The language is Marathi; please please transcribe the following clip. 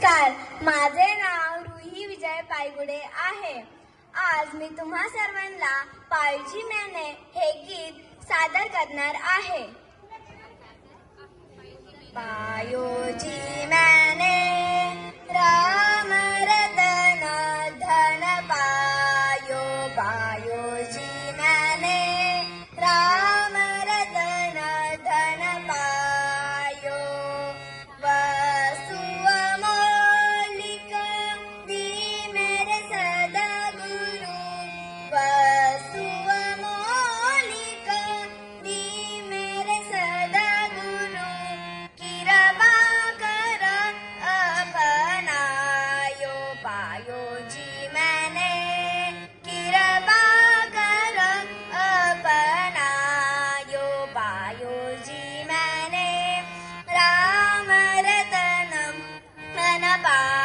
नमस्कार, माझे नाव रुही विजय पायगुडे आहे. आज मी तुम्हा सर्वांना पायोजी मैंने हे गीत सादर करणार आहे. पायोजी मैंने राम रतन धन पायो, पायोजी मैंने राम रतन धन पायो. वसु अमोलिक दी मेरे सद्गुरु, वसु अमोलिक दी मेरे सद्गुरु. कृपा कर अपनायो, पायोजी मैंने कृपा कर अपनायो. पायोजी मैंने राम रतन धन पायो.